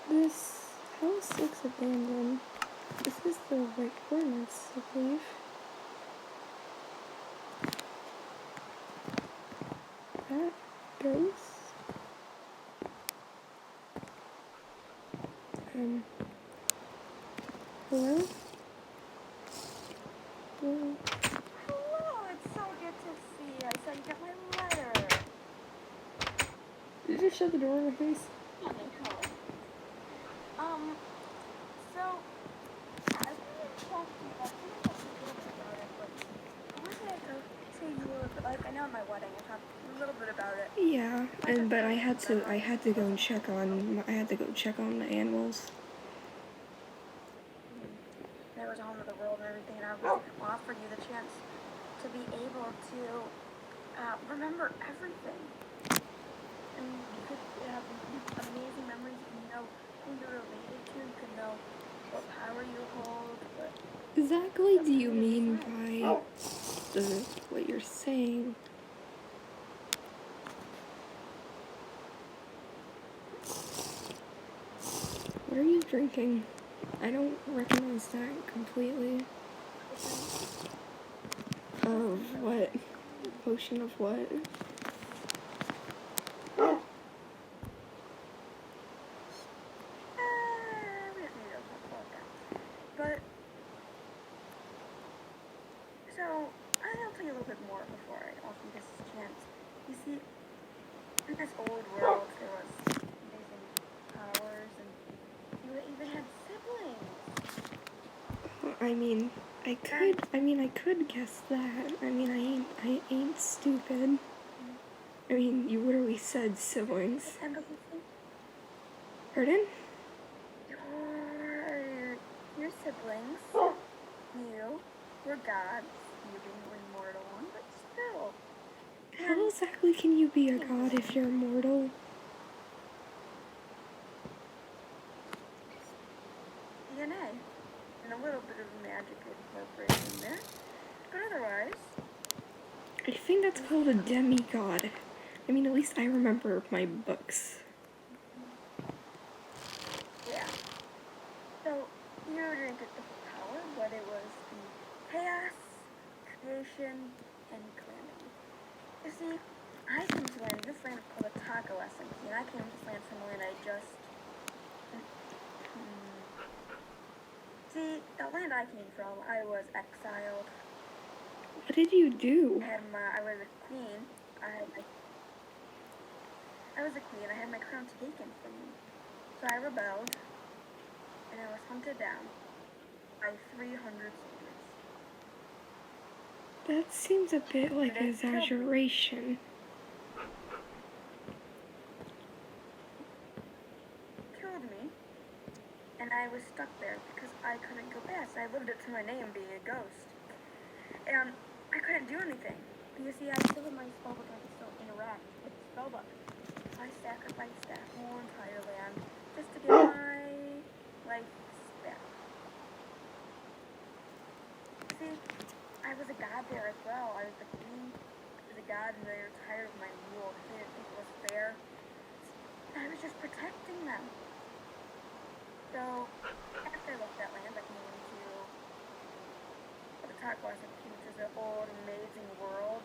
This house looks abandoned. This is the right coordinates, I believe. That goes. Hello? Hello? Hello, it's so good to see you. I saw you got my letter. Did you just shut the door in my face? Yeah, no problem. So, I wanted to talk to you about, I think I talked a little bit about it, but I wanted to say you a little bit, like, I know at my wedding I talked a little bit about it. Yeah, but I had to go and check on the animals. There was a home of the world and everything, and I was going to offer you the chance to be able to remember everything. And you could have amazing memories. You can know who you're related to. You can know what power you hold. What Exactly do you mean by what you're saying? What are you drinking? I don't recognize that completely. Of what? Potion of what? we don't need to talk about that. But, so, I'll tell you a little bit more before I offer you this chance. You see, in this old world, there was amazing powers, and you even had siblings. I could guess that. I ain't stupid. I mean, you literally said siblings. Pardon? Your siblings, you, were gods, you being an immortal one, but still. How exactly can you be a god if you're immortal? DNA, and a little bit of magic incorporated in there, but otherwise... I think that's called a demigod. I mean, at least I remember my books. Yeah. So, you didn't get the full power, but it was the chaos, creation, and calamity. You see, I came to land, this land is called a taco SMP, and I came to this land from a land I just... See, the land I came from, I was exiled. What did you do? I was a queen. I was a queen. I had my crown taken from me. So I rebelled, and I was hunted down by 300 soldiers. That seems a bit like an exaggeration. Killed me, and I was stuck there because I couldn't go past. I lived up to my name being a ghost. And I couldn't do anything. You see, I still had my spellbook, I could still interact with the spellbook. I sacrificed that whole entire land just to get my life back. See, I was a god there as well. I was the queen. I was a god, and they were tired of my rule. They didn't think it was fair. I was just protecting them. So, after I left that land, I came to the Taco SMP, which is an old, amazing world.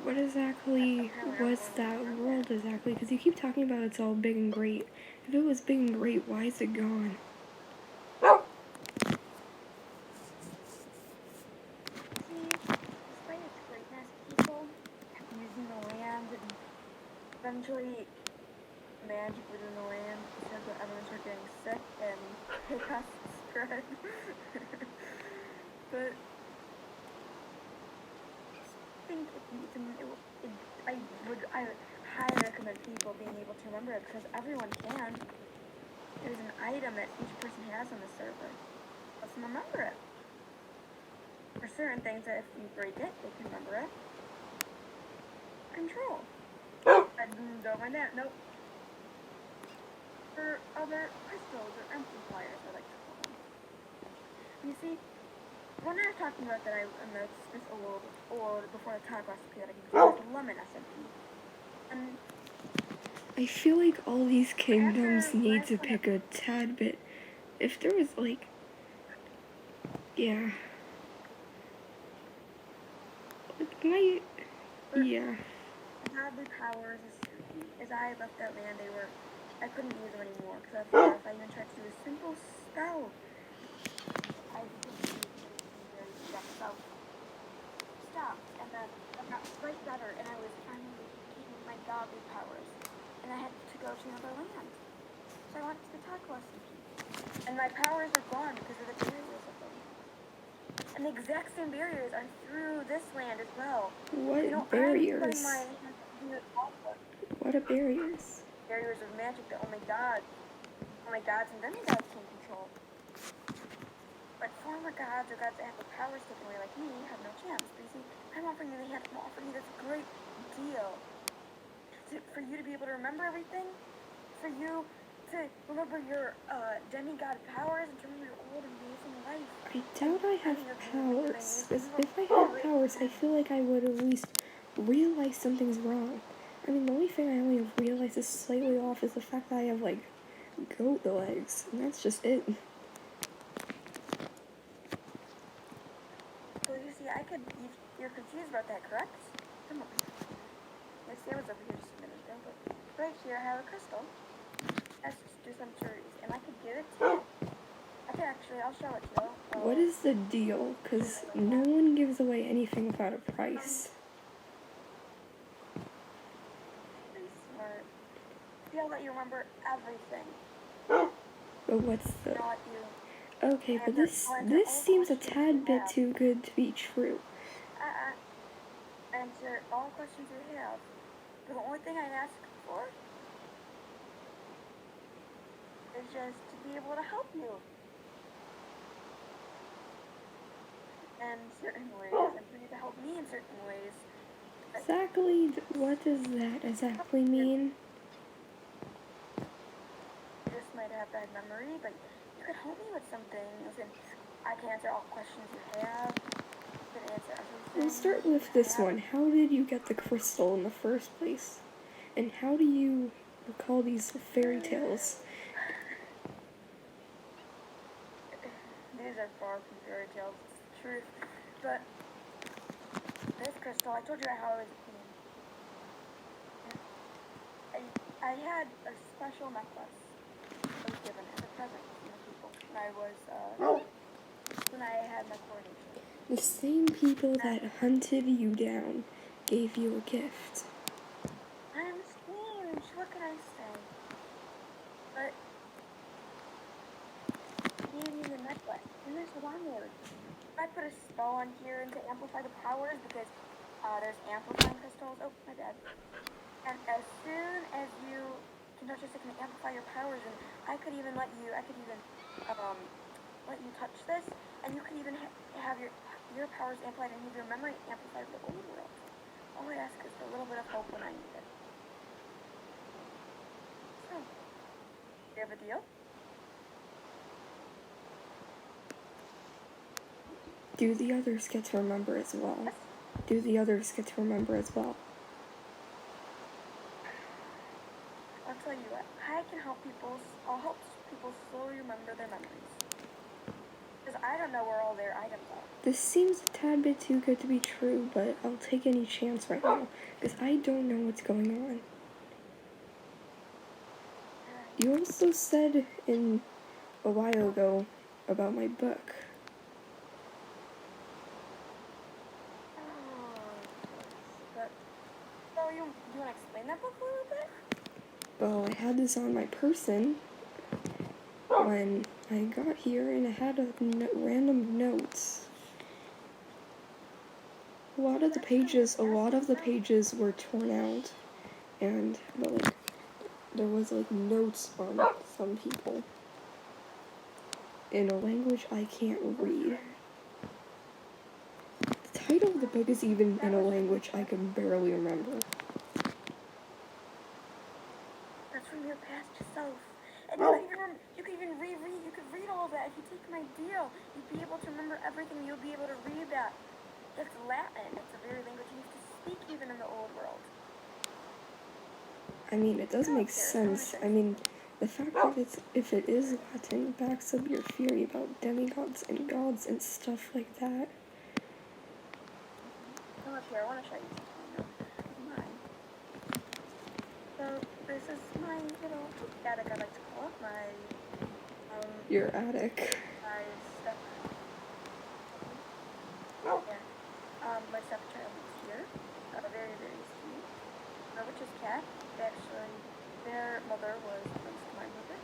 What exactly was that world exactly? Because you keep talking about it's all big and great. If it was big and great, why is it gone? See, despite its greatness, people kept using the land, and eventually magic within the land because everyone started getting sick and chaos spread. But I would highly recommend people being able to remember it because everyone can. There's an item that each person has on the server. Let's them remember it. For certain things that if you break it, they can remember it. Control. Don't mind that. Nope. For other crystals or amplifiers, I like to call them. You see, when I was talking about that, this old before the talk recipe that I can use the lemon SMP. And I feel like all these kingdoms After need last to one, pick a tad bit. If there was like, yeah, like my, for yeah. godly powers, as I left that land, I couldn't use them anymore because I thought if I even tried to do a simple spell, I couldn't use anything very direct. So stopped, and then I got right better, and I was finally gaining my godly powers, and I had to go to another land. So I went to the Taco SMP, and my powers are gone because of the barriers of the land. And the exact same barriers are through this land as well. You know, What I'm putting barriers? my hands to it also. What are barriers? Barriers of magic that only gods and demigods can control. But former gods or gods that have the powers taken away like me have no chance. But you see, I'm offering you this great deal. For you to be able to remember everything, for you to remember your demigod powers and to remember your old amazing life. I doubt I have powers. Because if I had powers, I feel like I would at least realize something's wrong. I mean, the only thing I only have realized is slightly off is the fact that I have, like, goat legs. And that's just it. So you see, you're confused about that, correct? Come on. My Sam was over here just a minute ago, but right here I have a crystal. Let's do some trees, and I could give it to you. I'll show it to you. What is the deal? Because no one gives away anything without a price. Pretty smart. See, I'll let you remember everything. But what's the... And I'll let you Okay, but this all seems a questions tad you bit have. too good to be true. Answer all questions you have. But the only thing I ask for is just to be able to help you. In certain ways, and for you to help me in certain ways. Exactly, what does that exactly mean? You just might have bad memory, but you could help me with something. Listen, I can answer all questions you have. You can answer everything. We'll start with this one. How did you get the crystal in the first place? And how do you recall these fairy tales? These are far from fairy tales, it's the truth. But this crystal, I told you how I was a queen. I had a special necklace that was given as a present to the people when I had my coronation. The same people that hunted you down gave you a gift. I'm huge, what can I say? But he gave me the necklace, and there's one more. I put a spell on here to amplify the powers because there's amplifying crystals. Oh, my bad. And as soon as you can touch this, it can amplify your powers, and I could even let you touch this, and you can even have your powers amplified and have your memory amplified for the old world. All I ask is for a little bit of hope when I need it. So, do you have a deal? Do the others get to remember as well? Yes. Do the others get to remember as well? I'll tell you what. I'll help people slowly remember their memories. Because I don't know where all their items are. This seems a tad bit too good to be true, but I'll take any chance right now, because I don't know what's going on. You also said a while ago about my book. So you want to explain that book a little bit? Well, I had this on my person when I got here, and I had random notes. A lot of the pages were torn out, but like there was like notes on some people in a language I can't read. The title of the book is even in a language I can barely remember. That's from your past self. And you can even reread, you could read all that. If you take my deal, you'd be able to remember everything. You'll be able to read that. It's Latin. It's a very language you used to speak even in the old world. I mean, it does make sense. I mean, the fact that if it is Latin backs up your theory about demigods and gods and stuff like that. Come up here, I want to show you something of mine. So, this is my little attic, I like to call it, Your attic. my step, my stepchild is here, very, very sweet, which is cat. Actually, their mother was close to my mother,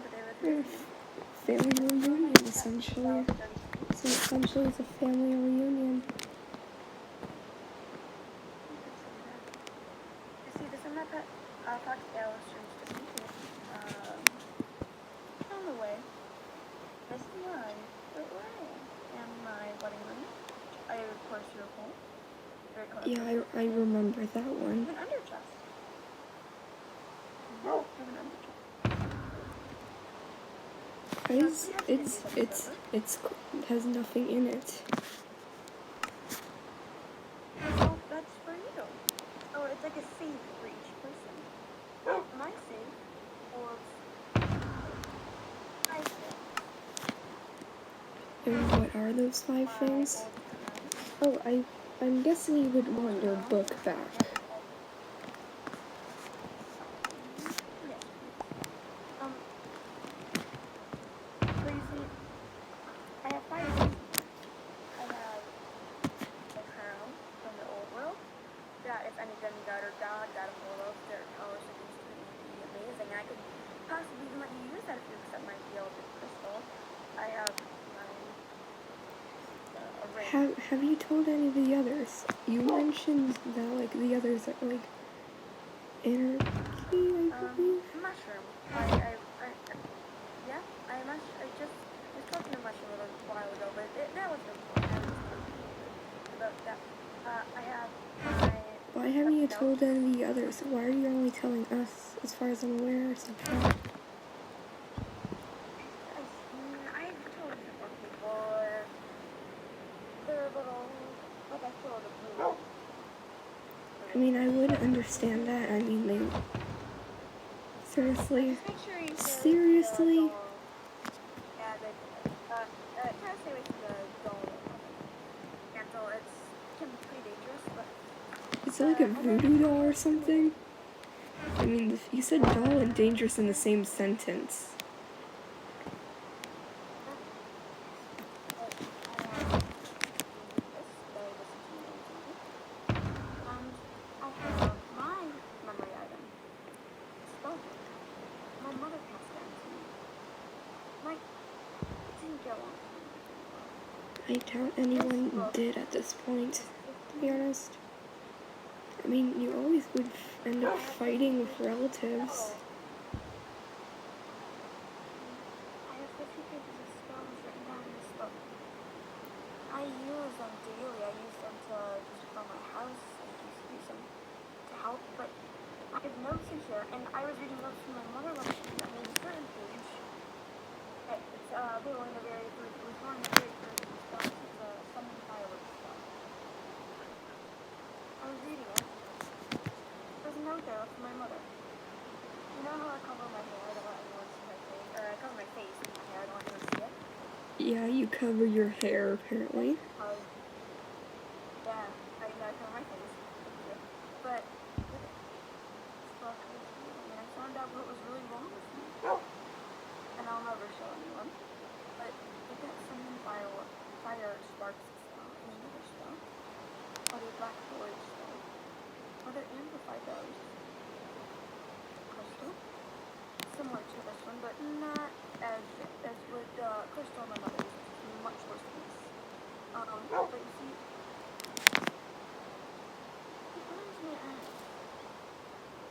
but they lived here too. Family reunion, essentially. So essentially it's a family reunion. You see, this is my pet, Fox Alice turns to be here. On the way. This is my ring and my wedding ring. I, of course, your home. Very colorful. Yeah, I remember that one. An under chest. No, I have an under chest. It has nothing in it. Well, that's for you. Oh, it's like a save for each person. My save holds 5 things. And what are those 5 things? Oh, I'm guessing you would want your book back. So you see, I have 5 things. I have a crown from the old world. That if any demigod or god got a hold of their powers against me, it would be amazing. I could possibly even let you use that if you accept my deal with the crystal. I have my a ring. Have you told any of the others? You mentioned that like the others are like anarchy, I believe. Mushroom. Yeah, I just was talking to Mushroom a little while ago, but that was important. About that. I have my. Why haven't you told any of the others? Why are you only telling us, as far as I'm aware, or something? I've told different people. They're a little. Like I feel the blue. I mean, I would understand that. I mean, they. Seriously. Just make sure you Seriously? Yeah, try to stay away from the dull. Cancel. It can be pretty dangerous, but. Is it like a voodoo doll or something? I mean, you said dull and dangerous in the same sentence. I doubt anyone did at this point, to be honest. I mean, you always would end up fighting with relatives. I have 50 pages of spells written down in this book. I use them daily. I use them to justify my house. I use them to help. But I have notes in here, and I was reading notes from my mother last week. I mean, a certain page. It's literally in the very first. It was one of the very first spells. It's a summon fireworks spell. I was reading it. There's a note there from my mother. You know how I cover my hair? I don't want anyone to see my face. Or I cover my face with my hair. I don't want anyone to see it. Yeah, you cover your hair, apparently. Yeah, I cover my face. Thank you. But this book was reading, and I found out what was really wrong with me. And I'll never show anyone. But with that summon fire sparks spell and another spell, or the black void spell, Mother amplified those. Crystal, similar to this one, but not as with crystal and my mother. It's much worse than this. But you see, it burns me out.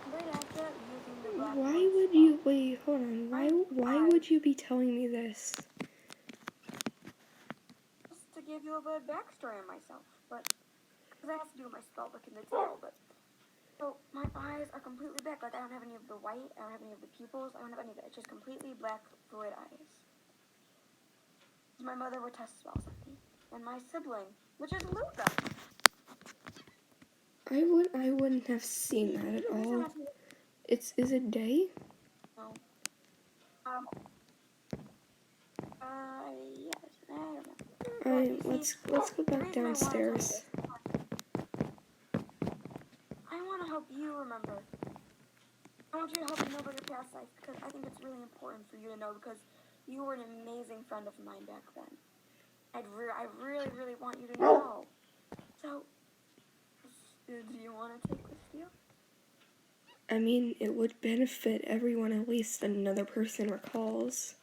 Right after using the black Why void would spell, you wait? Hold on. Why would you be telling me this? just to give you a bit of backstory on myself, but because I have to do my spell book in the tail, but. So, my eyes are completely black. Like, I don't have any of the white. I don't have any of the pupils. I don't have any of it. It's just completely black, void eyes. My mother would test spells on me. And my sibling, which is Luca. I wouldn't have seen that at all. Is it day? No. Yes, I don't know. Let's go back downstairs. I want to help you remember. I want you to help me know about your past life because I think it's really important for you to know because you were an amazing friend of mine back then. I really, really want you to know. So, do you want to take this deal? I mean, it would benefit everyone at least another person recalls.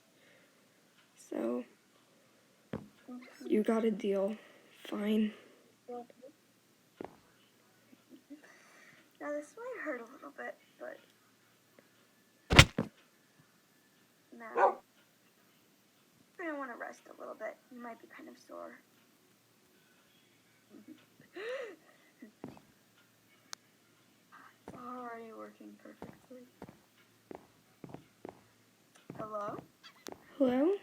So, you got a deal. Fine. Now, this might hurt a little bit, but now you're gonna want to rest a little bit. You might be kind of sore. It's already working perfectly. Hello? Hello?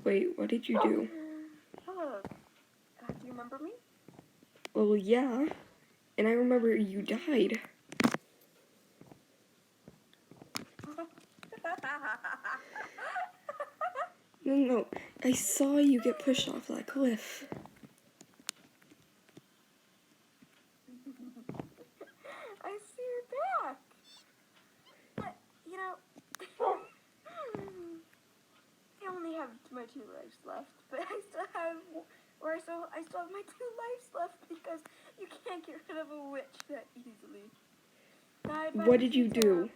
Wait, what did you do? Hello. Do you remember me? Well, yeah. And I remember you died. No, I saw you get pushed off that cliff. I see you're back. But, you know, I only have my 2 lives left, but I still have my 2 lives left because you can't get rid of a witch that easily. What did you do?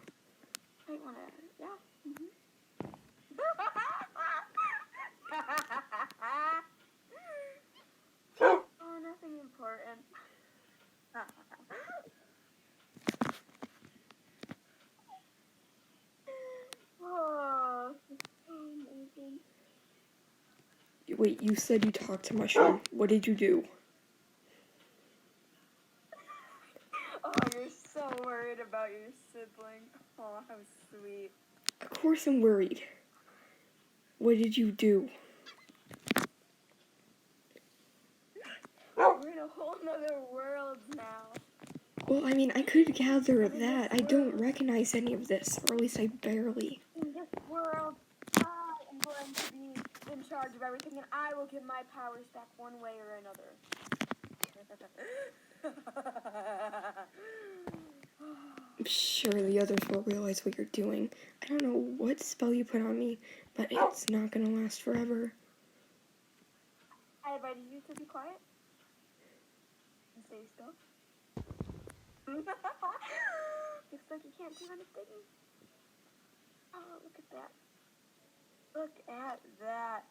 I wanna, yeah. Oh, nothing important. Oh, amazing. Wait, you said you talked to Mushroom. What did you do? Oh, you're so worried about your sibling. Oh, how sweet. Of course I'm worried. What did you do? We're in a whole nother world now. Well, I mean, I could gather that. I don't recognize any of this, or at least I barely. In this world, I am going to be in charge of everything, and I will get my powers back one way or another. I'm sure the others will realize what you're doing. I don't know what spell you put on me, but it's not gonna last forever. I invited you to be quiet and stay still. Looks like you can't do anything. Oh, look at that. Look at that.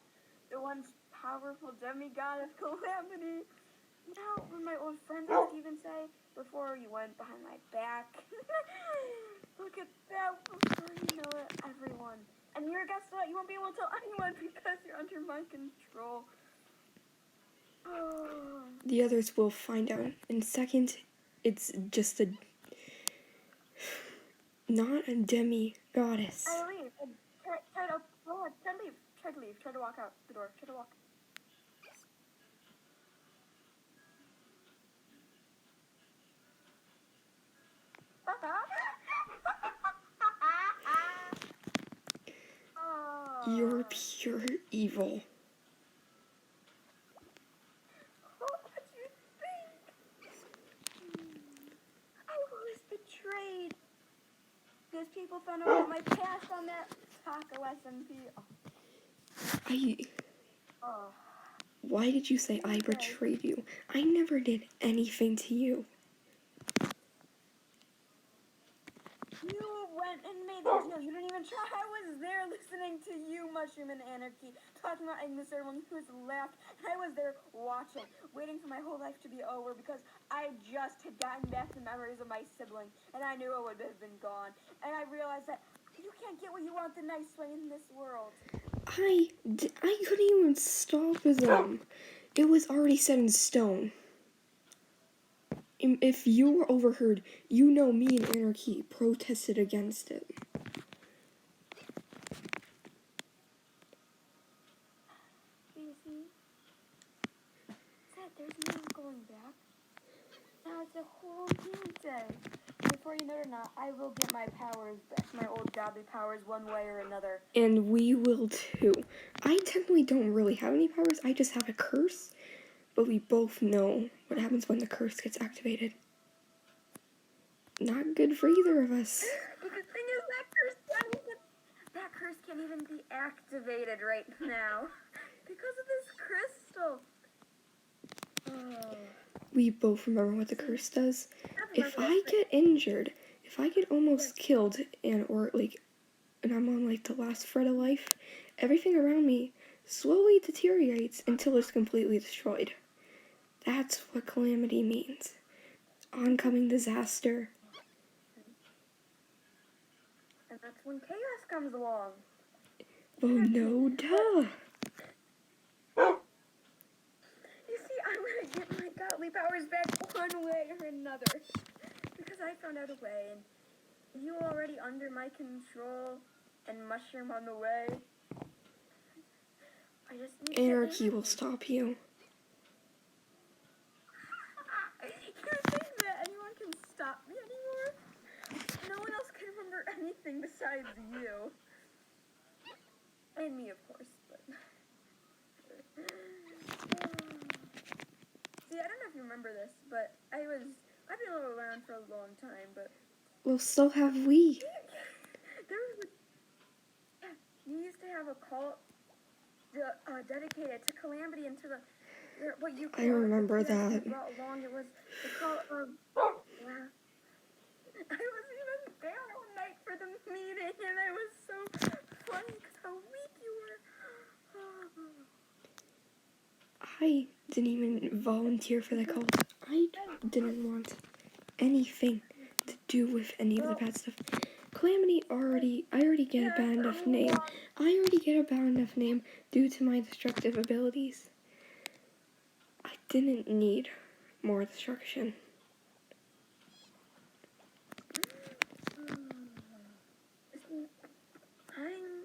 The once powerful demigod of calamity. Now, when my old friends used to even say, before you went behind my back. Look at that. Before you know it, everyone. And you're, guess what? You won't be able to tell anyone because you're under my control. Oh. The others will find out. In second, it's just not a demi-goddess. I leave. Try to leave. Try to leave. Try to walk out the door. Try to walk. You're pure evil. What would you think? I was betrayed. Because people found out about my past on that taco SMP. Oh. Why did you say I betrayed you? I never did anything to you. You went and made the deal. You didn't even try. I was there listening to you, Mushroom and Anarchy, talking about Agnes everyone who was left. And I was there watching, waiting for my whole life to be over because I just had gotten back the memories of my sibling. And I knew it would have been gone. And I realized that you can't get what you want the nice way in this world. I couldn't even stop them. It was already set in stone. If you were overheard, you know me and Anarchy protested against it. You see? There's no going back. Now it's a whole new day. Before you know it or not, I will get my powers back, my old godly powers, one way or another. And we will too. I technically don't really have any powers. I just have a curse. But we both know what happens when the curse gets activated. Not good for either of us. But the thing is, that curse can't even be activated right now because of this crystal. Oh. We both remember what the curse does. If I get injured, if I get almost killed, and I'm on like the last fret of life, everything around me slowly deteriorates until it's completely destroyed. That's what calamity means. Oncoming disaster. And that's when chaos comes along. Oh no, duh. You see, I'm gonna get my godly powers back one way or another. Because I found out a way, and you already under my control, and Mushroom on the way. I just need Anarchy will stop you. You think that anyone can stop me anymore? No one else can remember anything besides you. And me, of course, but... See, I don't know if you remember this, but I've been around for a long time, but... Well, so have we. There was you used to have a cult dedicated to calamity and to what you I remember that. You brought along. It was the cult of... Yeah. I was even there all night for the meeting, and it was so funny because how weak you were. I didn't even volunteer for the cult. I didn't want anything to do with any of the bad stuff. Calamity I already get a bad enough name. I already get a bad enough name due to my destructive abilities. I didn't need more destruction. I'm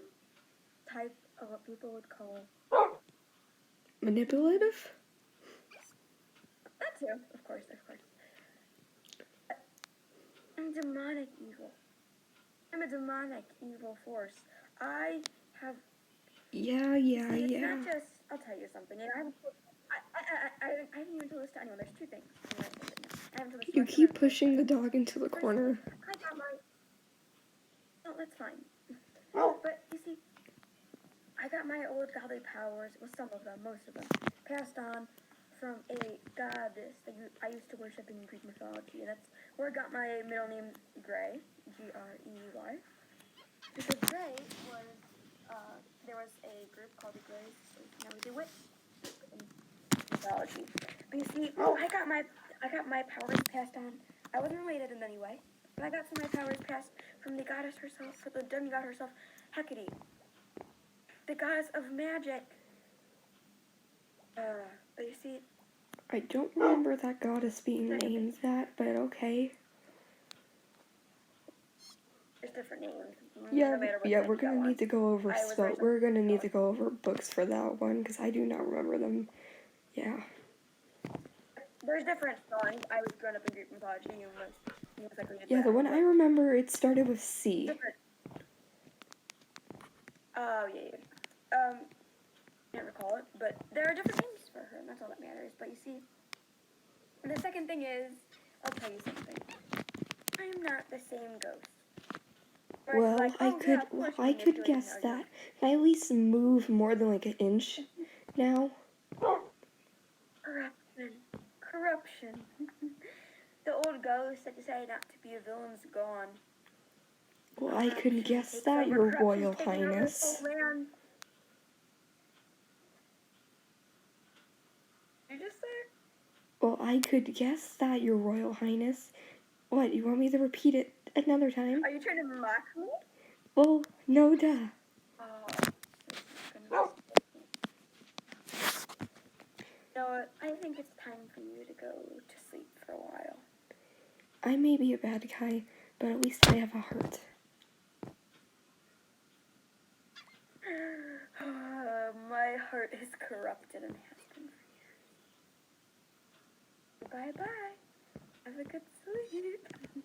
type of what people would call Manipulative? that too, of course. I'm demonic evil. I'm a demonic evil force. I have. Yeah. It's not just. I'll tell you something. You know, I haven't even told this to anyone. There's two things. I haven't told this to You anyone. keep pushing the dog into the corner. I got my. No, that's fine. But you see, I got my old godly powers. Well, some of them, most of them, passed on from a goddess that I used to worship in Greek mythology. And that's where I got my middle name, Grey, Grey. Because Grey was, there was a group called the Greys, so now we do witch in mythology. But you see, I got my powers passed on. I wasn't related in any way, but I got some of my powers passed from the goddess herself, from the demigod herself, Hecate, the goddess of magic. But you see, I don't remember that goddess being named that, but okay. there's different names. Yeah, we're gonna need to go over we're gonna need to go over books for that one because I do not remember them. Yeah. There's different spellings. I was grown up in Greek mythology. Yeah, the one I remember, it started with C. Different. Oh yeah. Can't recall it, but there are different names for her, and that's all that matters. But you see, and the second thing is, I'll tell you something. I am not the same ghost. Well, I could guess that. Can I at least move more than like an inch now? Corruption. The old ghost that decided not to be a villain's gone. Well, I could guess that, Your Royal Highness. Did you just say? Well, I could guess that, Your Royal Highness. What, you want me to repeat it another time? Are you trying to mock me? Well, no duh. Oh. You know what? I think it's time for you to go to sleep for a while. I may be a bad guy, but at least I have a heart. My heart is corrupted and has been for Bye bye. Have a good sleep.